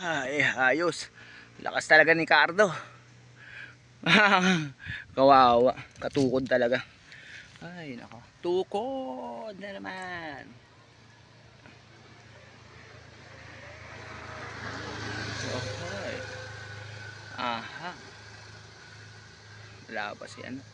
Ay, ayos. Lakas talaga ni Cardo. Kawawa. Katukod talaga. Ay, nako. Tukod na naman. Okay. Aha. Wala pa si ano.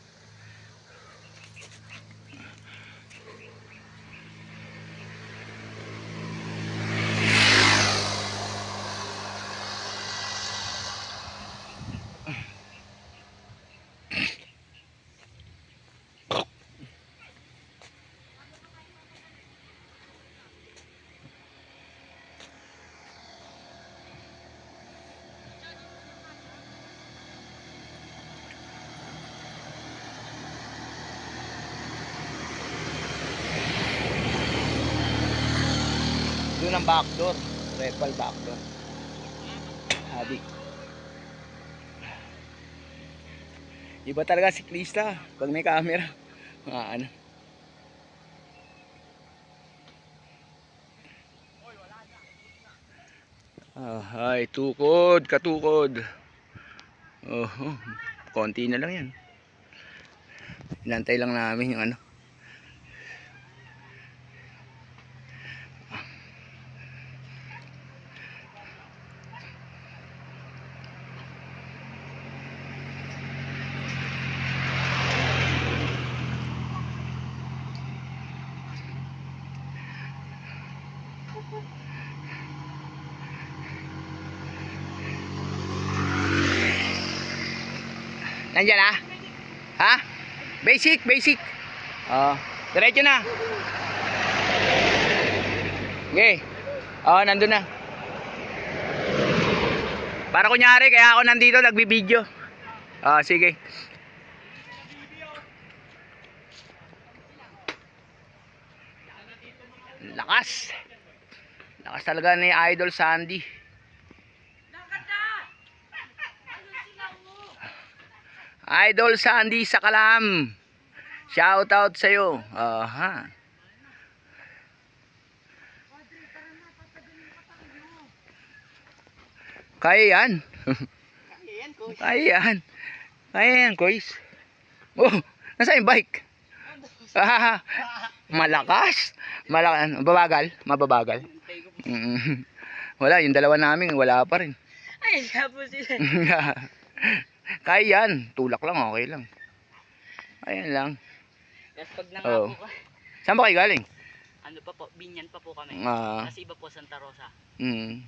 Doon ang backdoor. Repal backdoor. Hadi. Iba talaga si Krista pag may camera. Ano. Ay, tukod, katukod. Oh, konti na lang 'yan. Inantay lang namin yung ano. Nandiyan na? Ha? Basic, basic. Diretso na. Okay. Nandun na. Para kunyari, kaya ako nandito nagbibideo. Sige. Lakas. Lakas talaga ni Idol Sandy. Idol Sandy sa Kalam. Shout out sa iyo. Kaya yan. Kaya yan. Kaya yan, guys. Oh, nasa yung bike? Malakas. Malakas. Mababagal. Mababagal. Wala, yung dalawa namin wala pa rin. Ay, po sila. Kaya yan. Tulak lang, okay lang. Ayan lang. Tapos pag nangako ka. Saan ba kayo galing? Ano pa po, Binyan pa po kami. Ah. Kasi iba po Santa Rosa. Mm.